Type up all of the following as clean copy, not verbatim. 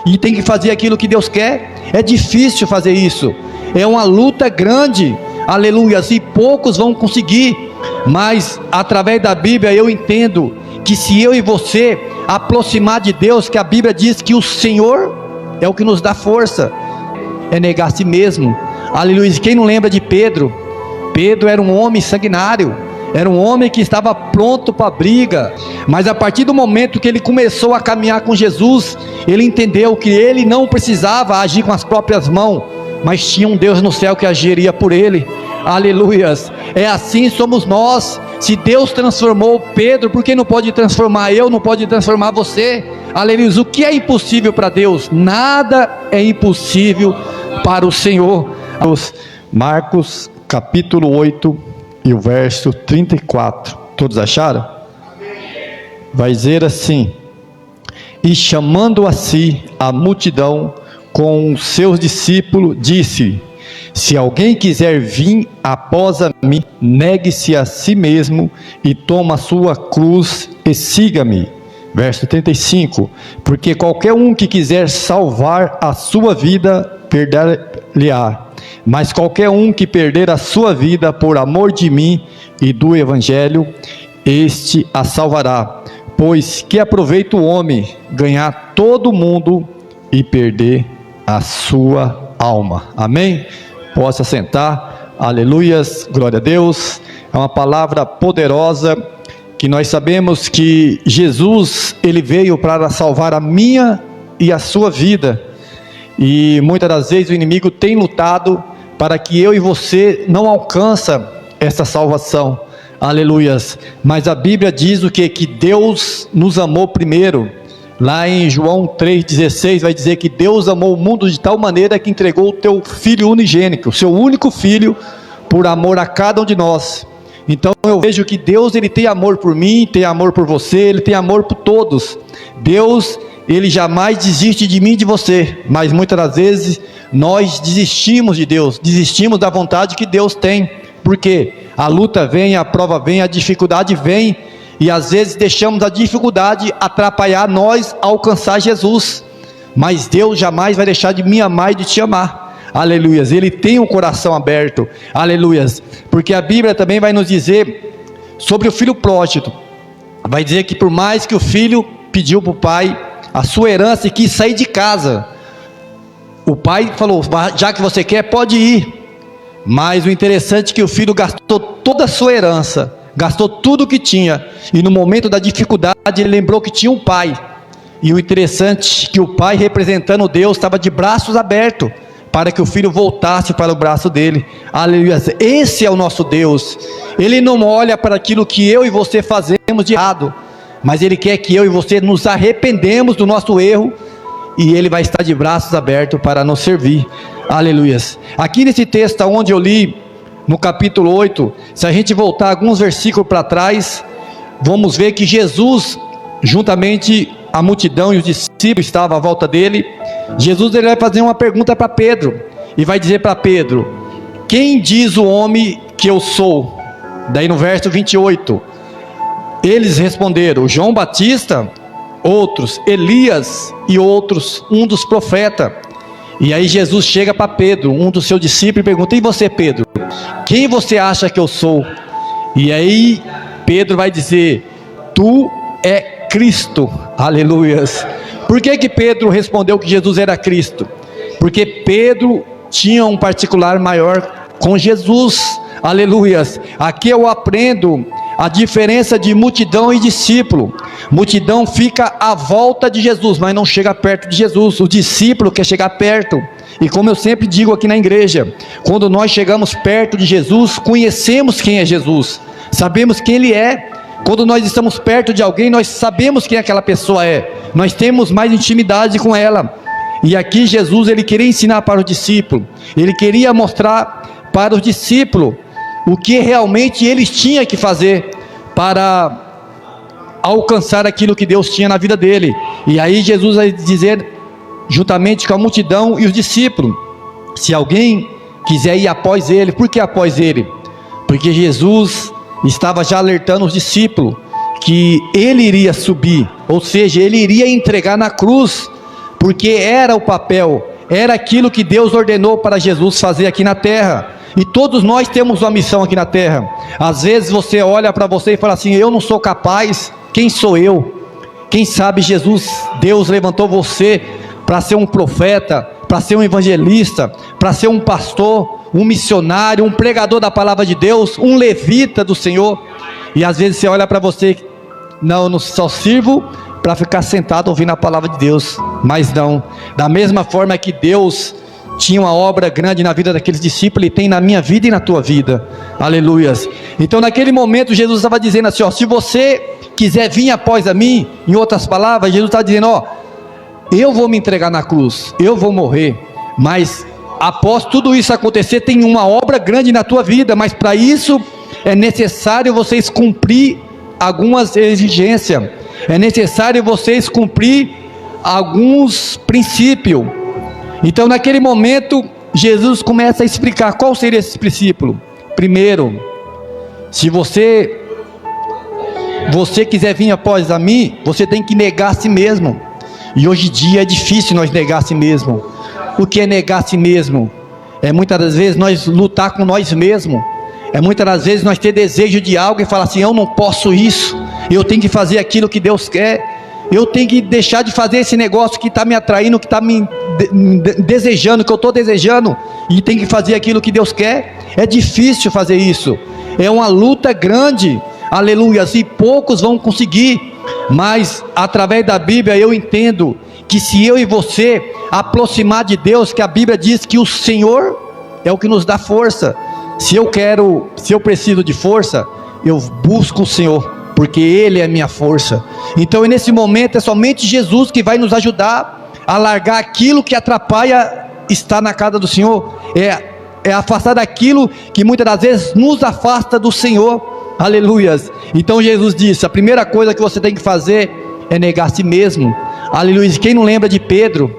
e tem que fazer aquilo que Deus quer. É difícil fazer isso, é uma luta grande, aleluia, e poucos vão conseguir. Mas através da Bíblia eu entendo que se eu e você aproximar de Deus, que a Bíblia diz que o Senhor é o que nos dá força, é negar a si mesmo, aleluia. Quem não lembra de Pedro? Pedro era um homem sanguinário, era um homem que estava pronto para a briga, mas a partir do momento que ele começou a caminhar com Jesus, ele entendeu que ele não precisava agir com as próprias mãos, mas tinha um Deus no céu que agiria por ele, aleluias. É assim somos nós. Se Deus transformou Pedro, por que não pode transformar eu, não pode transformar você? Aleluia. O que é impossível para Deus? Nada é impossível para o Senhor. Marcos capítulo 8 e o verso 34, todos acharam? Vai dizer assim: e chamando a si a multidão com os seus discípulos, disse: se alguém quiser vir após a mim, negue-se a si mesmo e toma a sua cruz e siga-me. Verso 35, porque qualquer um que quiser salvar a sua vida, perder-lhe-á, mas qualquer um que perder a sua vida por amor de mim e do Evangelho, este a salvará. Pois que aproveita o homem ganhar todo o mundo e perder a sua alma? Amém? Possa sentar, aleluias, glória a Deus. É uma palavra poderosa, que nós sabemos que Jesus, ele veio para salvar a minha e a sua vida, e muitas das vezes o inimigo tem lutado para que eu e você não alcança essa salvação, aleluias. Mas a Bíblia diz o que? Que Deus nos amou primeiro. Lá em João 3,16 vai dizer que Deus amou o mundo de tal maneira que entregou o teu Filho unigênito, o seu único Filho, por amor a cada um de nós. Então eu vejo que Deus, ele tem amor por mim, tem amor por você, ele tem amor por todos. Deus, ele jamais desiste de mim e de você, mas muitas das vezes nós desistimos de Deus, desistimos da vontade que Deus tem, porque a luta vem, a prova vem, a dificuldade vem, e às vezes deixamos a dificuldade atrapalhar nós a alcançar Jesus. Mas Deus jamais vai deixar de me amar e de te amar, aleluias. Ele tem um coração aberto, aleluias, porque a Bíblia também vai nos dizer sobre o filho pródigo. Vai dizer que por mais que o filho pediu para o pai a sua herança e quis sair de casa, o pai falou: já que você quer, pode ir. Mas o interessante é que o filho gastou toda a sua herança, gastou tudo o que tinha, e no momento da dificuldade ele lembrou que tinha um pai. E o interessante é que o pai, representando Deus, estava de braços abertos para que o filho voltasse para o braço dele, aleluia. Esse é o nosso Deus. Ele não olha para aquilo que eu e você fazemos de errado, mas ele quer que eu e você nos arrependemos do nosso erro, e ele vai estar de braços abertos para nos servir, aleluia. Aqui nesse texto onde eu li, no capítulo 8, se a gente voltar alguns versículos para trás, vamos ver que Jesus, juntamente a multidão e os discípulos estavam à volta dele. Jesus, ele vai fazer uma pergunta para Pedro, e vai dizer para Pedro: quem diz o homem que eu sou? Daí no verso 28, eles responderam: João Batista, outros Elias, e outros um dos profetas. E aí Jesus chega para Pedro, um dos seus discípulos, e pergunta: e você, Pedro, quem você acha que eu sou? E aí Pedro vai dizer: tu é Cristo, aleluias. Por que Pedro respondeu que Jesus era Cristo? Porque Pedro tinha um particular maior com Jesus, aleluias. Aqui eu aprendo a diferença de multidão e discípulo. Multidão fica à volta de Jesus, mas não chega perto de Jesus. O discípulo quer chegar perto. E como eu sempre digo aqui na igreja, quando nós chegamos perto de Jesus, conhecemos quem é Jesus, sabemos quem Ele é. Quando nós estamos perto de alguém, nós sabemos quem aquela pessoa é, nós temos mais intimidade com ela. E aqui Jesus, ele queria ensinar para o discípulo, ele queria mostrar para os discípulos o que realmente eles tinham que fazer para alcançar aquilo que Deus tinha na vida dele. E aí Jesus vai dizer, juntamente com a multidão e os discípulos, se alguém quiser ir após ele. Por que após ele? Porque Jesus estava já alertando os discípulos que ele iria subir, ou seja, ele iria entregar na cruz porque era o papel, era aquilo que Deus ordenou para Jesus fazer aqui na terra. E todos nós temos uma missão aqui na terra. Às vezes você olha para você e fala assim: eu não sou capaz, quem sou eu? Quem sabe Jesus, Deus levantou você para ser um profeta, para ser um evangelista, para ser um pastor, um missionário, um pregador da palavra de Deus, um levita do Senhor. E às vezes você olha para você: não, eu não só sirvo para ficar sentado ouvindo a palavra de Deus. Mas não, da mesma forma que Deus tinha uma obra grande na vida daqueles discípulos, Ele tem na minha vida e na tua vida. Aleluias. Então naquele momento Jesus estava dizendo assim: ó, se você quiser vir após a mim, em outras palavras, Jesus está dizendo: ó, eu vou me entregar na cruz, eu vou morrer, mas após tudo isso acontecer, tem uma obra grande na tua vida, mas para isso é necessário vocês cumprir algumas exigências, é necessário vocês cumprir alguns princípios. Então naquele momento Jesus começa a explicar qual seria esse princípio. Primeiro, se você quiser vir após a mim, você tem que negar a si mesmo. E hoje em dia é difícil nós negar a si mesmo. O que é negar a si mesmo? É muitas das vezes nós lutar com nós mesmos. É muitas das vezes nós ter desejo de algo e falar assim: eu não posso isso, eu tenho que fazer aquilo que Deus quer, eu tenho que deixar de fazer esse negócio que está me atraindo, que está me desejando, que eu estou desejando, e tenho que fazer aquilo que Deus quer. É difícil fazer isso, é uma luta grande, aleluia, e poucos vão conseguir. Mas através da Bíblia eu entendo que se eu e você aproximar de Deus, que a Bíblia diz que o Senhor é o que nos dá força. Se eu preciso de força, eu busco o Senhor, porque Ele é a minha força. Então nesse momento é somente Jesus que vai nos ajudar a largar aquilo que atrapalha estar na casa do Senhor, é afastar daquilo que muitas das vezes nos afasta do Senhor. Aleluias. Então Jesus disse: a primeira coisa que você tem que fazer é negar a si mesmo. Aleluia. Quem não lembra de Pedro?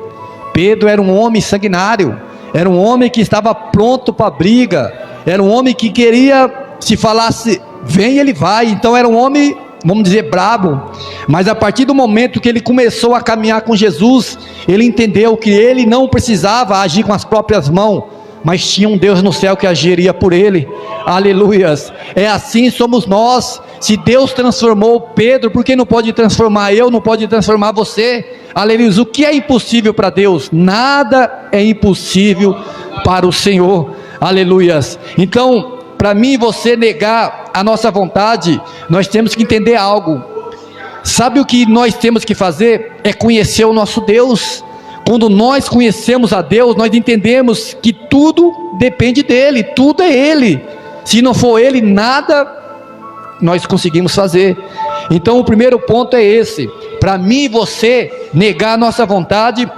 Pedro era um homem sanguinário, era um homem que estava pronto para a briga, era um homem que queria, se falasse vem, ele vai. Então era um homem, vamos dizer, brabo. Mas a partir do momento que ele começou a caminhar com Jesus, ele entendeu que ele não precisava agir com as próprias mãos, mas tinha um Deus no céu que agiria por ele. Aleluias. É assim somos nós. Se Deus transformou Pedro, por que não pode transformar eu, não pode transformar você? Aleluia. O que é impossível para Deus? Nada é impossível para o Senhor. Aleluias. Então, para mim e você negar a nossa vontade, nós temos que entender algo. Sabe o que nós temos que fazer? É conhecer o nosso Deus. Quando nós conhecemos a Deus, nós entendemos que tudo depende dEle, tudo é Ele. Se não for Ele, nada nós conseguimos fazer. Então o primeiro ponto é esse: para mim e você negar a nossa vontade,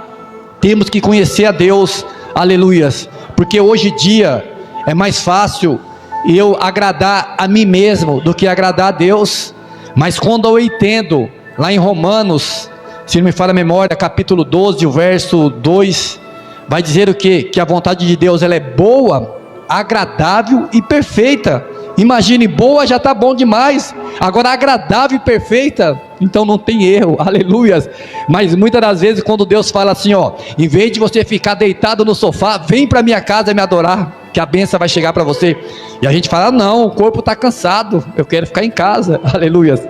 temos que conhecer a Deus. Aleluias. Porque hoje em dia é mais fácil eu agradar a mim mesmo do que agradar a Deus. Mas quando eu entendo, lá em Romanos, se não me falha a memória, capítulo 12, o verso 2, vai dizer o quê? Que a vontade de Deus ela é boa, agradável e perfeita. Imagine, boa já está bom demais, agora agradável e perfeita, então não tem erro. Aleluias. Mas muitas das vezes quando Deus fala assim, ó, em vez de você ficar deitado no sofá, vem para minha casa me adorar, que a bênção vai chegar para você. E a gente fala, não, o corpo está cansado, eu quero ficar em casa. Aleluias.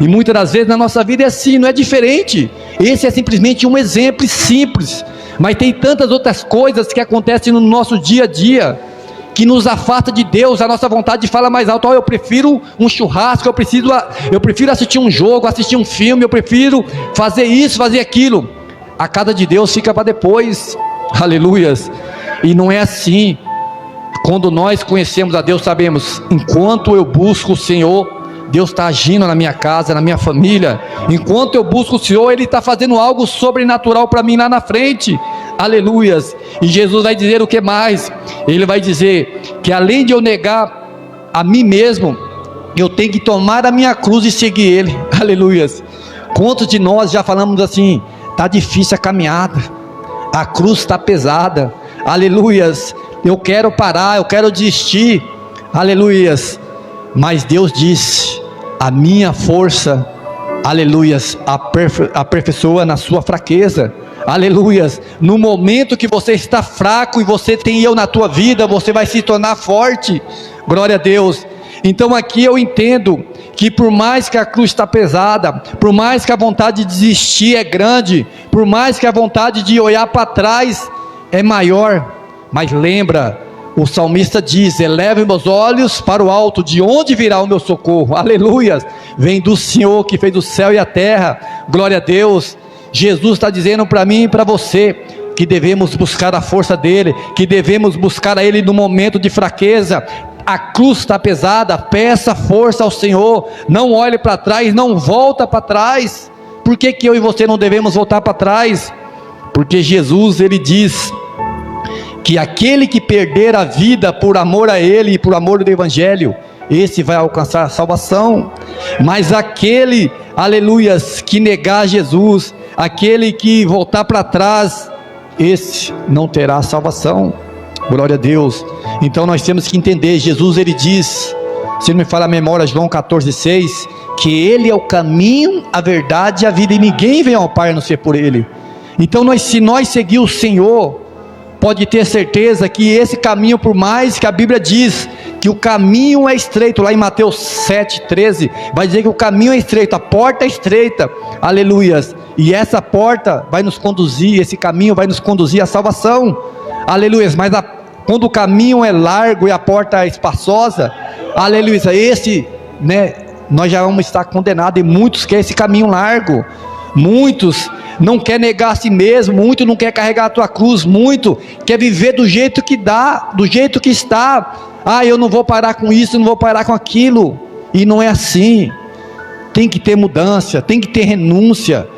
E muitas das vezes na nossa vida é assim, não é diferente. Esse é simplesmente um exemplo simples, mas tem tantas outras coisas que acontecem no nosso dia a dia, que nos afasta de Deus. A nossa vontade fala mais alto: eu prefiro um churrasco, eu prefiro assistir um jogo, assistir um filme, eu prefiro fazer isso, fazer aquilo. A casa de Deus fica para depois. Aleluias. E não é assim. Quando nós conhecemos a Deus, sabemos, enquanto eu busco o Senhor, Deus está agindo na minha casa, na minha família. Enquanto eu busco o Senhor, Ele está fazendo algo sobrenatural para mim lá na frente. Aleluias. E Jesus vai dizer o que mais? Ele vai dizer que além de eu negar a mim mesmo, eu tenho que tomar a minha cruz e seguir Ele. Aleluias. Quantos de nós já falamos assim: está difícil a caminhada, a cruz está pesada, aleluias, eu quero parar, eu quero desistir, aleluias. Mas Deus disse: a minha força aleluias, aperfeiçoa na sua fraqueza, aleluias. No momento que você está fraco e você tem eu na tua vida, você vai se tornar forte, glória a Deus. Então aqui eu entendo que por mais que a cruz está pesada, por mais que a vontade de desistir é grande, por mais que a vontade de olhar para trás é maior, mas lembra, o salmista diz: eleve meus olhos para o alto, de onde virá o meu socorro? Aleluia, vem do Senhor que fez o céu e a terra, glória a Deus. Jesus está dizendo para mim e para você, que devemos buscar a força dEle, que devemos buscar a Ele no momento de fraqueza. A cruz está pesada, peça força ao Senhor, não olhe para trás, não volta para trás. Por que eu e você não devemos voltar para trás? Porque Jesus, Ele diz que aquele que perder a vida por amor a Ele e por amor do Evangelho, esse vai alcançar a salvação. Mas aquele, aleluias, que negar Jesus, aquele que voltar para trás, esse não terá salvação, glória a Deus. Então nós temos que entender, Jesus ele diz, se não me falha a memória, João 14,6, que Ele é o caminho, a verdade e a vida, e ninguém vem ao Pai a não ser por Ele. Então se nós seguir o Senhor, pode ter certeza que esse caminho, por mais que a Bíblia diz que o caminho é estreito, lá em Mateus 7,13, vai dizer que o caminho é estreito, a porta é estreita, aleluias, e essa porta vai nos conduzir, esse caminho vai nos conduzir à salvação, aleluias. Mas quando o caminho é largo e a porta é espaçosa, aleluia, nós já vamos estar condenados. E muitos querem esse caminho largo, muitos não quer negar a si mesmo, muito não quer carregar a tua cruz, muito quer viver do jeito que dá, do jeito que está. Eu não vou parar com isso, não vou parar com aquilo, e não é assim. Tem que ter mudança, tem que ter renúncia,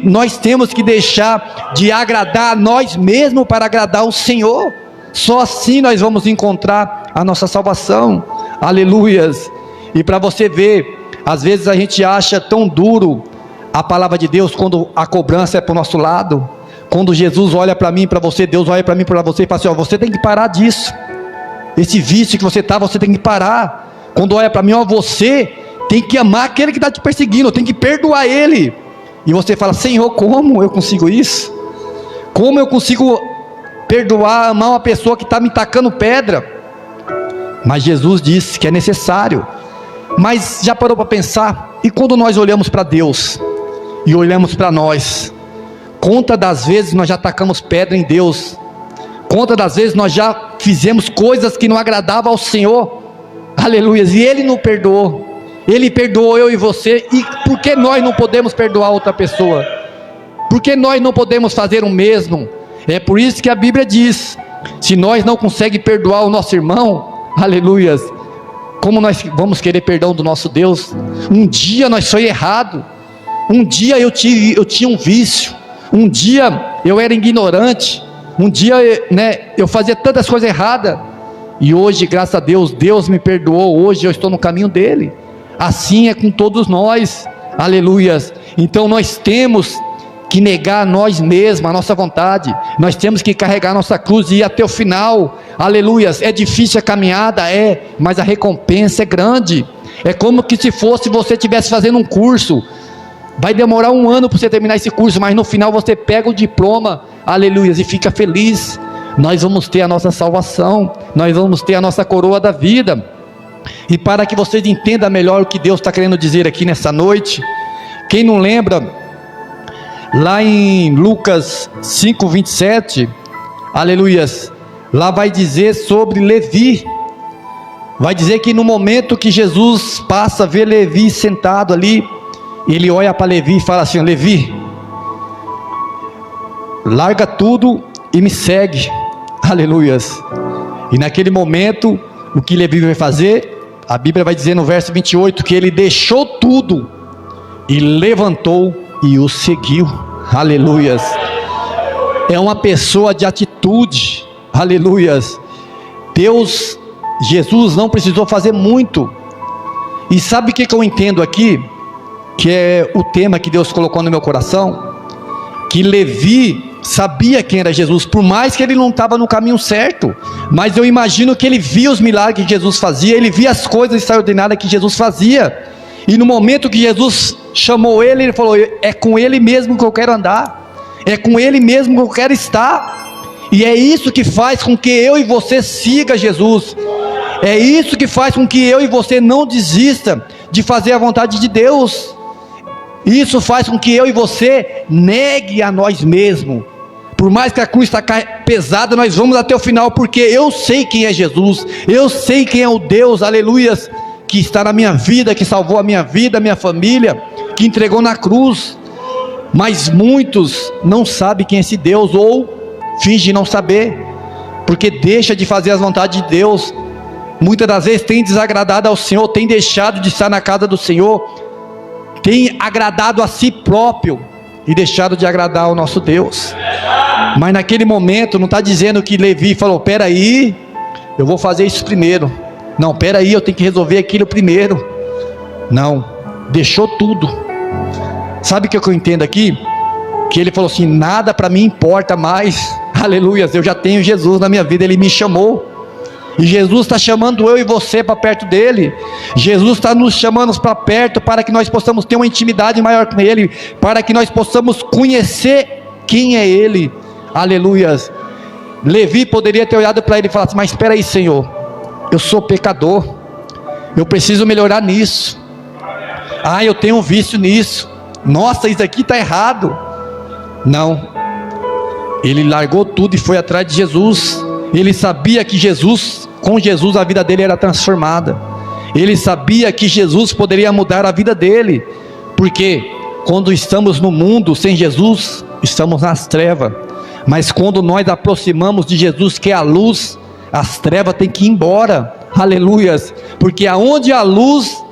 nós temos que deixar de agradar a nós mesmos para agradar o Senhor. Só assim nós vamos encontrar a nossa salvação, aleluias. E para você ver, às vezes a gente acha tão duro a palavra de Deus quando a cobrança é para o nosso lado. Quando Jesus olha para mim, para você, Deus olha para mim, para você e fala assim: você tem que parar disso, esse vício que você está, você tem que parar. Quando olha para mim, você tem que amar aquele que está te perseguindo, tem que perdoar ele. E você fala: Senhor, como eu consigo isso? Como eu consigo perdoar, amar uma pessoa que está me tacando pedra? Mas Jesus disse que é necessário. Mas já parou para pensar? E quando nós olhamos para Deus e olhamos para nós, quantas das vezes nós já tacamos pedra em Deus? Quantas das vezes nós já fizemos coisas que não agradavam ao Senhor? Aleluias. E Ele nos perdoou. Ele perdoou eu e você. E por que nós não podemos perdoar outra pessoa? Por que nós não podemos fazer o mesmo? É por isso que a Bíblia diz: se nós não conseguimos perdoar o nosso irmão, aleluias, como nós vamos querer perdão do nosso Deus? Um dia nós foi errado, um dia eu tinha um vício, um dia eu era ignorante, um dia eu fazia tantas coisas erradas, e hoje, graças a Deus, Deus me perdoou. Hoje eu estou no caminho dele. Assim é com todos nós, aleluias. Então nós temos que negar nós mesmos, a nossa vontade, nós temos que carregar a nossa cruz e ir até o final, aleluias. É difícil a caminhada, mas a recompensa é grande. É como que se fosse você estivesse fazendo um curso, vai demorar 1 ano para você terminar esse curso, mas no final você pega o diploma, aleluias, e fica feliz. Nós vamos ter a nossa salvação, nós vamos ter a nossa coroa da vida. E para que vocês entendam melhor o que Deus está querendo dizer aqui nessa noite, quem não lembra, lá em Lucas 5:27, aleluias, lá vai dizer sobre Levi, vai dizer que no momento que Jesus passa a ver Levi sentado ali, ele olha para Levi e fala assim: Levi, larga tudo e me segue, aleluias. E naquele momento, o que Levi vai fazer? A Bíblia vai dizer no verso 28, que ele deixou tudo, e levantou e o seguiu, aleluias. É uma pessoa de atitude, aleluias. Jesus não precisou fazer muito. E sabe o que eu entendo aqui? Que é o tema que Deus colocou no meu coração, que Levi sabia quem era Jesus, por mais que ele não estava no caminho certo, mas eu imagino que ele via os milagres que Jesus fazia, ele via as coisas extraordinárias que Jesus fazia, e no momento que Jesus chamou ele, ele falou: é com ele mesmo que eu quero andar, é com ele mesmo que eu quero estar. E é isso que faz com que eu e você siga Jesus. É isso que faz com que eu e você não desista de fazer a vontade de Deus. Isso faz com que eu e você negue a nós mesmos. Por mais que a cruz está pesada, nós vamos até o final, porque eu sei quem é Jesus, eu sei quem é o Deus, aleluias, que está na minha vida, que salvou a minha vida, a minha família, que entregou na cruz. Mas muitos não sabem quem é esse Deus, ou fingem não saber, porque deixa de fazer as vontades de Deus. Muitas das vezes tem desagradado ao Senhor, tem deixado de estar na casa do Senhor, tem agradado a si próprio e deixado de agradar ao nosso Deus. Mas naquele momento não está dizendo que Levi falou: peraí, eu vou fazer isso primeiro. Não, peraí, eu tenho que resolver aquilo primeiro. Não, deixou tudo. Sabe o que eu entendo aqui? Que ele falou assim: nada para mim importa mais, aleluias, eu já tenho Jesus na minha vida, ele me chamou. E Jesus está chamando eu e você para perto dele. Jesus está nos chamando para perto, para que nós possamos ter uma intimidade maior com ele, para que nós possamos conhecer quem é ele, aleluias. Levi poderia ter olhado para ele e falado assim: mas espera aí, Senhor, eu sou pecador, eu preciso melhorar nisso. Eu tenho um vício nisso, nossa, isso aqui está errado. Não, ele largou tudo e foi atrás de Jesus. Ele sabia que com Jesus a vida dele era transformada. Ele sabia que Jesus poderia mudar a vida dele, porque quando estamos no mundo sem Jesus, estamos nas trevas. Mas quando nós aproximamos de Jesus, que é a luz, as trevas têm que ir embora, aleluias, porque aonde há luz,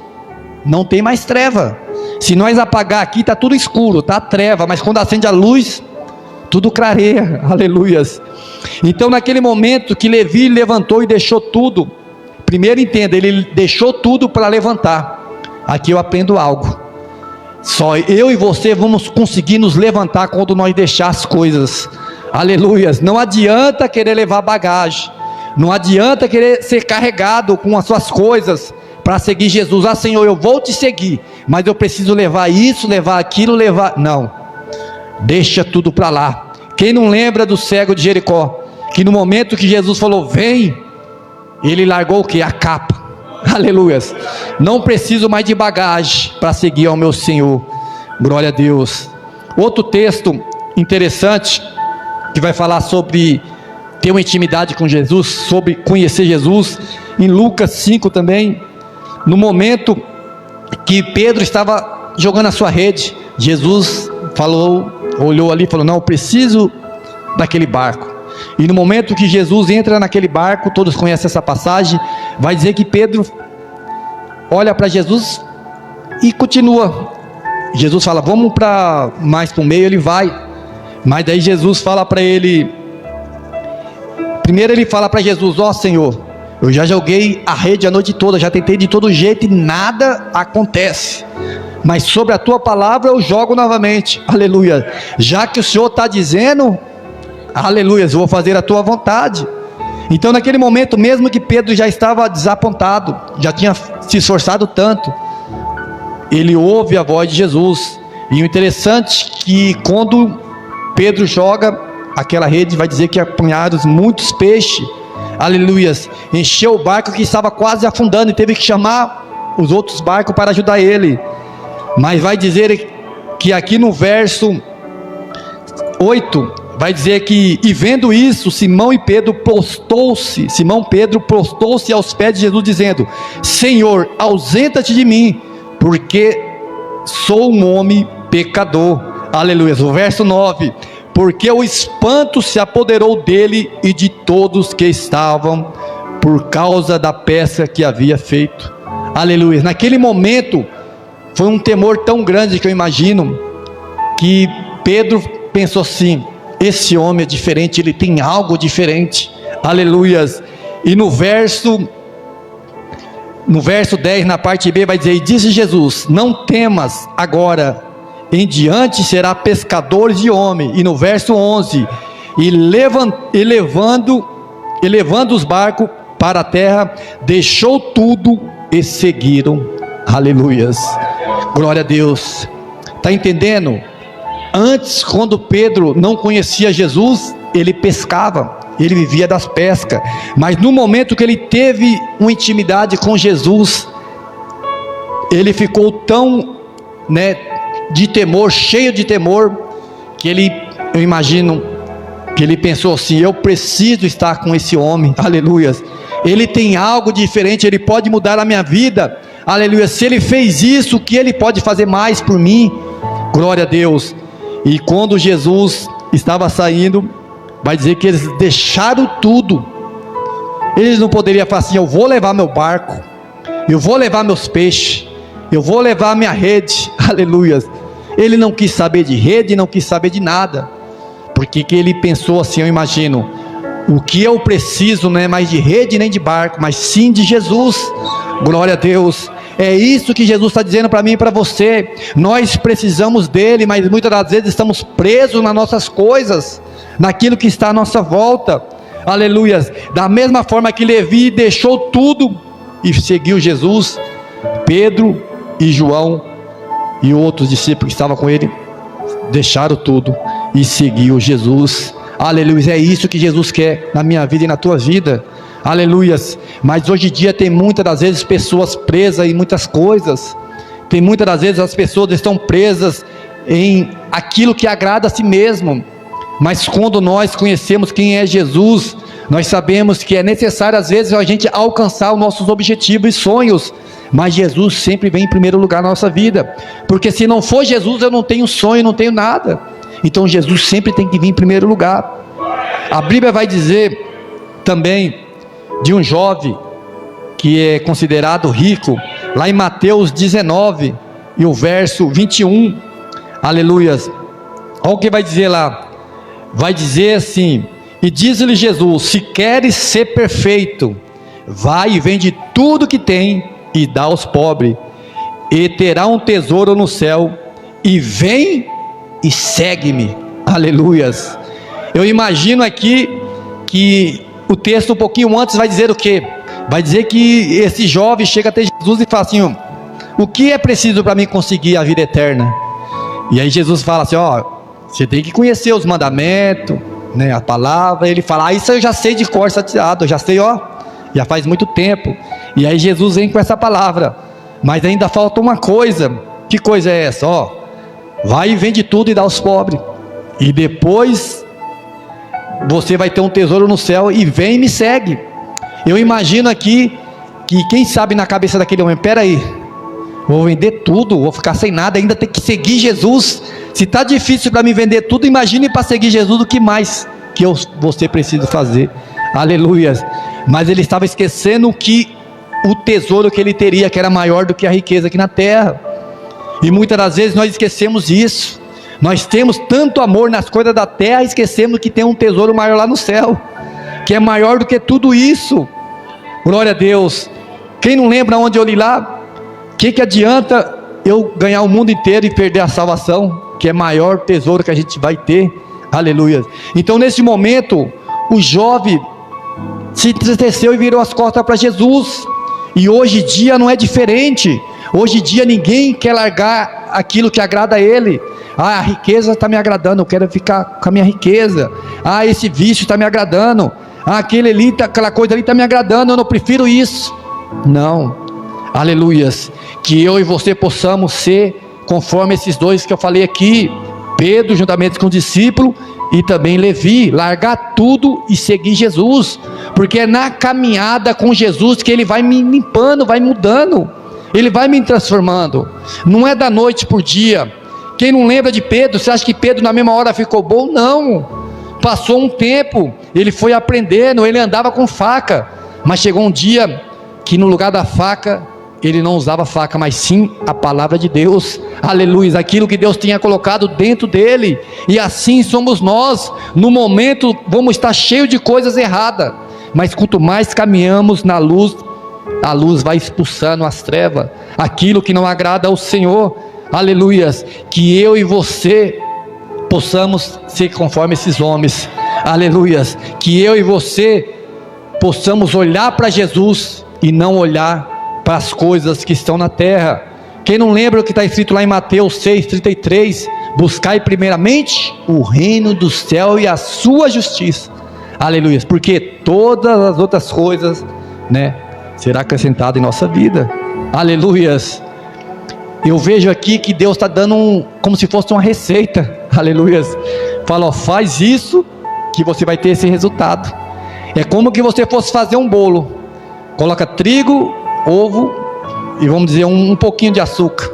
não tem mais treva. Se nós apagar aqui, está tudo escuro, está treva, mas quando acende a luz, tudo clareia, aleluias. Então naquele momento que Levi levantou e deixou tudo, primeiro entenda, ele deixou tudo para levantar. Aqui eu aprendo algo: só eu e você vamos conseguir nos levantar quando nós deixar as coisas, aleluias. Não adianta querer levar bagagem, não adianta querer ser carregado com as suas coisas para seguir Jesus. Senhor, eu vou te seguir, mas eu preciso levar isso, levar aquilo, não, deixa tudo para lá. Quem não lembra do cego de Jericó, que no momento que Jesus falou: vem, ele largou o que? A capa, aleluias. Não preciso mais de bagagem para seguir ao meu Senhor, glória a Deus. Outro texto interessante, que vai falar sobre ter uma intimidade com Jesus, sobre conhecer Jesus, em Lucas 5 também, no momento que Pedro estava jogando a sua rede, Jesus olhou ali e falou: não, eu preciso daquele barco. E no momento que Jesus entra naquele barco, todos conhecem essa passagem, vai dizer que Pedro olha para Jesus e continua. Jesus fala: vamos mais para o meio, ele vai. Mas daí Jesus fala para ele, primeiro ele fala para Jesus: Senhor, eu já joguei a rede a noite toda, já tentei de todo jeito e nada acontece, mas sobre a tua palavra eu jogo novamente, aleluia. Já que o Senhor está dizendo, aleluia, eu vou fazer a tua vontade. Então naquele momento, mesmo que Pedro já estava desapontado, já tinha se esforçado tanto, ele ouve a voz de Jesus. E o interessante é que quando Pedro joga aquela rede, vai dizer que apanharam muitos peixes, aleluias, encheu o barco que estava quase afundando, e teve que chamar os outros barcos para ajudar ele. Mas vai dizer que aqui no verso 8, vai dizer que, e vendo isso, Simão Pedro prostou-se aos pés de Jesus, dizendo: Senhor, ausenta-te de mim, porque sou um homem pecador, aleluia. O verso 9, porque o espanto se apoderou dele e de todos que estavam, por causa da pesca que havia feito, aleluia. Naquele momento, foi um temor tão grande que eu imagino, que Pedro pensou assim: esse homem é diferente, ele tem algo diferente, aleluias. E no verso 10, na parte B, vai dizer: e disse Jesus: não temas, agora em diante será pescador de homem. E no verso 11, e levando os barcos para a terra, deixou tudo e seguiram, aleluias, glória a Deus. Está entendendo? Antes, quando Pedro não conhecia Jesus, ele pescava, ele vivia das pescas. Mas no momento que ele teve uma intimidade com Jesus, ele ficou tão, de temor, cheio de temor, que eu imagino que ele pensou assim: eu preciso estar com esse homem, aleluia. Ele tem algo diferente, ele pode mudar a minha vida, aleluia. Se ele fez isso, o que ele pode fazer mais por mim? Glória a Deus. E quando Jesus estava saindo, vai dizer que eles deixaram tudo. Eles não poderiam falar assim: eu vou levar meu barco, eu vou levar meus peixes, eu vou levar minha rede, aleluia. Ele não quis saber de rede, não quis saber de nada, porque que ele pensou assim, eu imagino: o que eu preciso não é mais de rede nem de barco, mas sim de Jesus. Glória a Deus. É isso que Jesus está dizendo para mim e para você. Nós precisamos dele, mas muitas das vezes estamos presos nas nossas coisas, naquilo que está à nossa volta, aleluia. Da mesma forma que Levi deixou tudo e seguiu Jesus, Pedro e João e outros discípulos que estavam com ele deixaram tudo e seguiu Jesus, aleluia. É isso que Jesus quer na minha vida e na tua vida, aleluia. Mas hoje em dia tem muitas das vezes pessoas presas em muitas coisas. Tem muitas das vezes as pessoas estão presas em aquilo que agrada a si mesmo. Mas quando nós conhecemos quem é Jesus, nós sabemos que é necessário às vezes a gente alcançar os nossos objetivos e sonhos, mas Jesus sempre vem em primeiro lugar na nossa vida, porque se não for Jesus eu não tenho sonho, não tenho nada. Então Jesus sempre tem que vir em primeiro lugar. A Bíblia vai dizer também de um jovem que é considerado rico, lá em Mateus 19 e o verso 21, aleluias. Olha o que vai dizer lá. Vai dizer assim: e diz-lhe Jesus: se queres ser perfeito, vai e vende tudo que tem e dá aos pobres, e terá um tesouro no céu, e vem e segue-me. Aleluias. Eu imagino aqui que o texto um pouquinho antes vai dizer o quê? Vai dizer que esse jovem chega até Jesus e fala assim: o que é preciso para mim conseguir a vida eterna? E aí Jesus fala assim: você tem que conhecer os mandamentos, a palavra. Ele fala: isso eu já sei de cor salteado, eu já sei, já faz muito tempo. E aí Jesus vem com essa palavra, mas ainda falta uma coisa. Que coisa é essa? Vai e vende tudo e dá aos pobres, e depois você vai ter um tesouro no céu, e vem e me segue. Eu imagino aqui que quem sabe na cabeça daquele homem: peraí, vou vender tudo, vou ficar sem nada, ainda ter que seguir Jesus. Se está difícil para mim vender tudo, imagine para seguir Jesus o que mais que você precisa fazer, aleluia. Mas ele estava esquecendo que o tesouro que ele teria, que era maior do que a riqueza aqui na terra. E muitas das vezes nós esquecemos isso. Nós temos tanto amor nas coisas da terra, esquecemos que tem um tesouro maior lá no céu, que é maior do que tudo isso. Glória a Deus. Quem não lembra onde eu li lá? Que adianta eu ganhar o mundo inteiro e perder a salvação, que é maior tesouro que a gente vai ter, aleluia. Então nesse momento, o jovem se entristeceu e virou as costas para Jesus. E hoje em dia não é diferente. Hoje em dia ninguém quer largar aquilo que agrada a ele. A riqueza está me agradando, eu quero ficar com a minha riqueza. Esse vício está me agradando. Aquela coisa ali está me agradando, eu não prefiro isso. Não, aleluias. Que eu e você possamos ser conforme esses dois que eu falei aqui: Pedro juntamente com o discípulo, e também Levi. Largar tudo e seguir Jesus, porque é na caminhada com Jesus que ele vai me limpando, vai mudando, ele vai me transformando. Não é da noite por dia. Quem não lembra de Pedro? Você acha que Pedro na mesma hora ficou bom? Não, passou um tempo, ele foi aprendendo. Ele andava com faca, mas chegou um dia que no lugar da faca ele não usava faca, mas sim a palavra de Deus, aleluia, aquilo que Deus tinha colocado dentro dele. E assim somos nós. No momento vamos estar cheios de coisas erradas, mas quanto mais caminhamos na luz, a luz vai expulsando as trevas, aquilo que não agrada ao Senhor, aleluias. Que eu e você possamos ser conforme esses homens, aleluias. Que eu e você possamos olhar para Jesus e não olhar para as coisas que estão na terra. Quem não lembra o que está escrito lá em Mateus 6,33? Buscai primeiramente o reino do céu e a sua justiça. Aleluia. Porque todas as outras coisas, né, será acrescentada em nossa vida. Aleluias. Eu vejo aqui que Deus está dando como se fosse uma receita. Aleluias. Fala, ó, faz isso que você vai ter esse resultado. É como que você fosse fazer um bolo. Coloca trigo, ovo e vamos dizer um pouquinho de açúcar.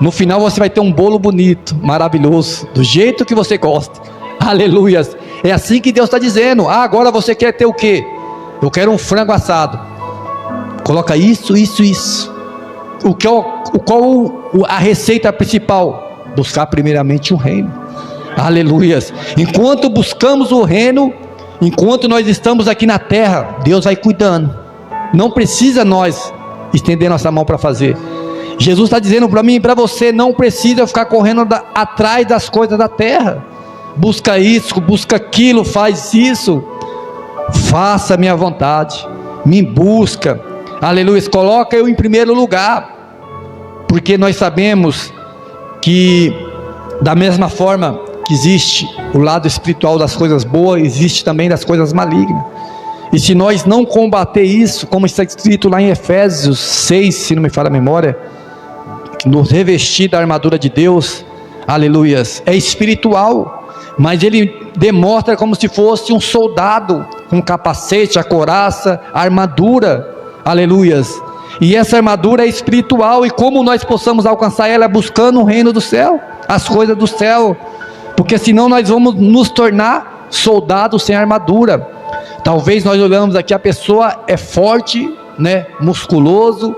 No final você vai ter um bolo bonito, maravilhoso, do jeito que você gosta. Aleluias. É assim que Deus está dizendo. Agora você quer ter o quê? Eu quero um frango assado. Coloca isso. Qual a receita principal? Buscar primeiramente o reino. Aleluias. Enquanto buscamos o reino, enquanto nós estamos aqui na terra, Deus vai cuidando. Não precisa nós estender nossa mão para fazer. Jesus está dizendo para mim e para você, não precisa ficar correndo atrás das coisas da terra. Busca isso, busca aquilo, faz isso. Faça a minha vontade, me busca. Aleluia, coloca eu em primeiro lugar. Porque nós sabemos que da mesma forma que existe o lado espiritual das coisas boas, existe também das coisas malignas. E se nós não combater isso, como está escrito lá em Efésios 6, se não me falha a memória, nos revestir da armadura de Deus, aleluias, é espiritual, mas ele demonstra como se fosse um soldado, com capacete, a couraça, a armadura, aleluias, e essa armadura é espiritual, e como nós possamos alcançar ela? Buscando o reino do céu, as coisas do céu, porque senão nós vamos nos tornar soldados sem armadura. Talvez nós olhamos aqui, a pessoa é forte, né, musculoso,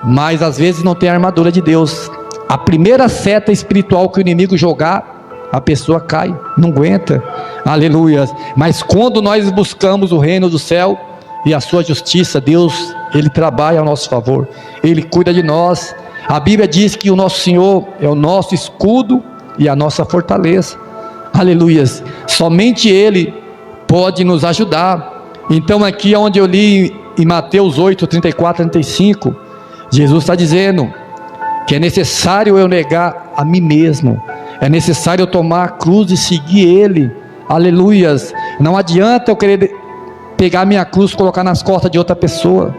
mas às vezes não tem a armadura de Deus. A primeira seta espiritual que o inimigo jogar, a pessoa cai, não aguenta, aleluia. Mas quando nós buscamos o reino do céu e a sua justiça, Deus, Ele trabalha ao nosso favor, Ele cuida de nós. A Bíblia diz que o nosso Senhor é o nosso escudo e a nossa fortaleza, aleluia. Somente Ele pode nos ajudar. Então aqui onde eu li em Mateus 8, 34, 35, Jesus está dizendo que é necessário eu negar a mim mesmo, é necessário eu tomar a cruz e seguir Ele, aleluias. Não adianta eu querer pegar minha cruz e colocar nas costas de outra pessoa.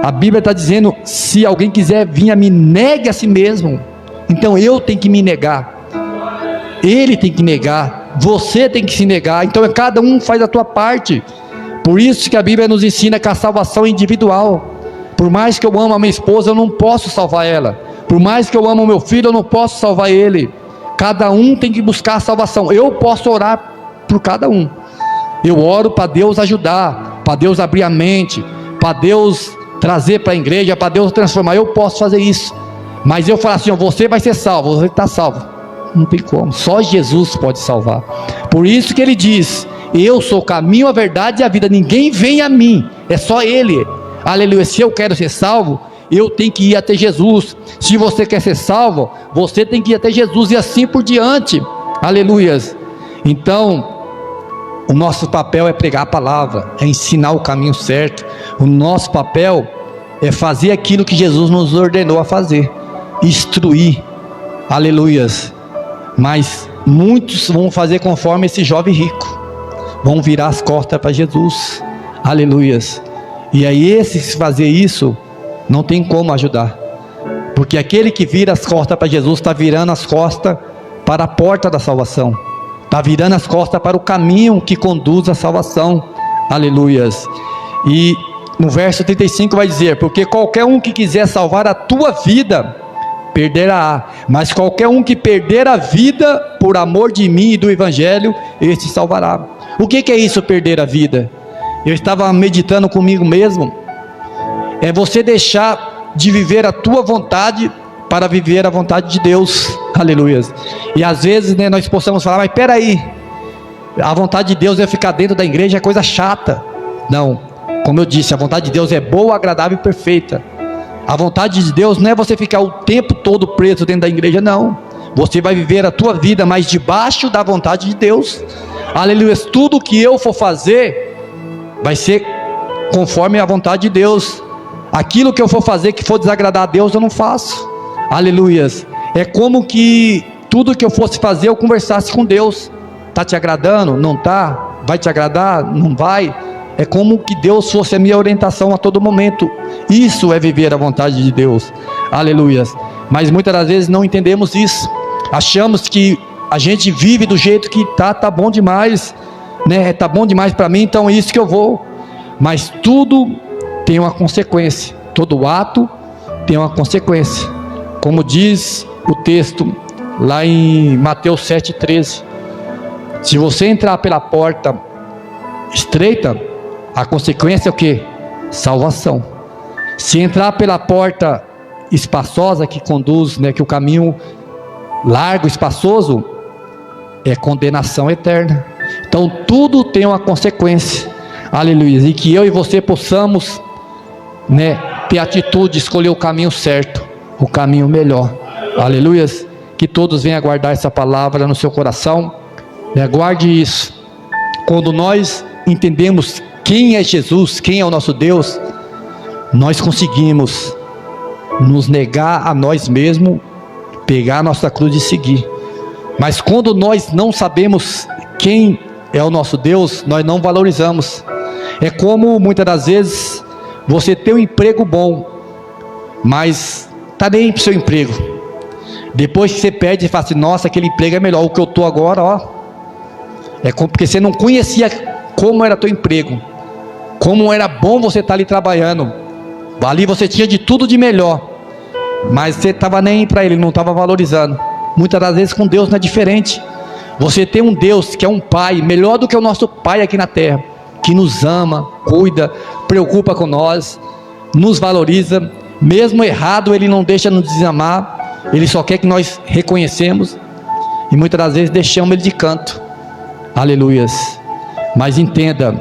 A Bíblia está dizendo, se alguém quiser vir a mim, negue a si mesmo. Então eu tenho que me negar, ele tem que negar, você tem que se negar. Então cada um faz a tua parte. Por isso que a Bíblia nos ensina que a salvação é individual. Por mais que eu amo a minha esposa, eu não posso salvar ela. Por mais que eu amo o meu filho, eu não posso salvar ele. Cada um tem que buscar a salvação. Eu posso orar por cada um. Eu oro para Deus ajudar, para Deus abrir a mente, para Deus trazer para a igreja, para Deus transformar. Eu posso fazer isso. Mas eu falo assim, ó, você vai ser salvo, você está salvo. Não tem como, só Jesus pode salvar. Por isso que ele diz, eu sou o caminho, a verdade e a vida. Ninguém vem a mim, é só Ele. Aleluia. Se eu quero ser salvo, eu tenho que ir até Jesus. Se você quer ser salvo, você tem que ir até Jesus, e assim por diante. Aleluias. Então o nosso papel é pregar a palavra, é ensinar o caminho certo. O nosso papel é fazer aquilo que Jesus nos ordenou a fazer, instruir. Aleluias. Mas muitos vão fazer conforme esse jovem rico, vão virar as costas para Jesus. Aleluias. E aí esse fazer isso não tem como ajudar, porque aquele que vira as costas para Jesus está virando as costas para a porta da salvação, está virando as costas para o caminho que conduz à salvação. Aleluias. E no verso 35 vai dizer, porque qualquer um que quiser salvar a tua vida perderá, mas qualquer um que perder a vida por amor de mim e do evangelho, esse salvará. O que é isso, perder a vida? Eu estava meditando comigo mesmo, é você deixar de viver a tua vontade para viver a vontade de Deus. Aleluia. E às vezes, né, nós possamos falar, mas peraí, a vontade de Deus é ficar dentro da igreja, é coisa chata. Não, como eu disse, a vontade de Deus é boa, agradável e perfeita. A vontade de Deus não é você ficar o tempo todo preso dentro da igreja, não. Você vai viver a tua vida, mas debaixo da vontade de Deus. Aleluia. Tudo que eu for fazer vai ser conforme a vontade de Deus. Aquilo que eu for fazer que for desagradar a Deus, eu não faço. Aleluias. É como que tudo que eu fosse fazer, eu conversasse com Deus. Está te agradando? Não está? Vai te agradar? Não vai? É como que Deus fosse a minha orientação a todo momento. Isso é viver a vontade de Deus. Aleluias. Mas muitas das vezes não entendemos isso. Achamos que a gente vive do jeito que tá bom demais, né? Tá bom demais para mim, então é isso que eu vou. Mas tudo tem uma consequência. Todo ato tem uma consequência. Como diz o texto lá em Mateus 7,13. Se você entrar pela porta estreita, a consequência é o quê? Salvação. Se entrar pela porta espaçosa que conduz, né, que o caminho largo, espaçoso, é condenação eterna. Então tudo tem uma consequência. Aleluia. E que eu e você possamos, né, ter a atitude de escolher o caminho certo, o caminho melhor. Aleluia. Que todos venham guardar essa palavra no seu coração. Guarde isso. Quando nós entendemos quem é Jesus, quem é o nosso Deus, nós conseguimos nos negar a nós mesmos, pegar a nossa cruz e seguir. Mas quando nós não sabemos quem é o nosso Deus, nós não valorizamos. É como muitas das vezes você ter um emprego bom, mas está nem para o seu emprego. Depois que você pede e fala assim, nossa, aquele emprego é melhor, o que eu estou agora, ó. É porque você não conhecia como era teu emprego, como era bom você estar ali trabalhando. Ali você tinha de tudo de melhor, mas você estava nem para ele, não estava valorizando. Muitas das vezes com Deus não é diferente. Você tem um Deus que é um pai, melhor do que o nosso pai aqui na terra, que nos ama, cuida, preocupa com nós, nos valoriza. Mesmo errado, ele não deixa nos desamar, ele só quer que nós reconhecemos, e muitas das vezes deixamos ele de canto. Aleluias. Mas entenda,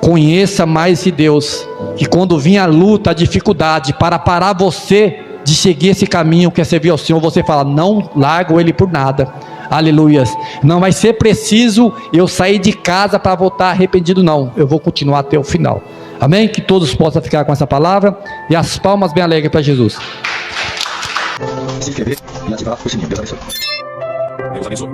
conheça mais esse Deus, que quando vir a luta, a dificuldade, para parar você de seguir esse caminho que é servir ao Senhor, você fala, não largo ele por nada. Aleluias. Não vai ser preciso eu sair de casa para voltar arrependido, não. Eu vou continuar até o final. Amém? Que todos possam ficar com essa palavra, e as palmas bem alegres para Jesus. Se inscrever e ativar o sininho. Deus abençoe. Deus abençoe.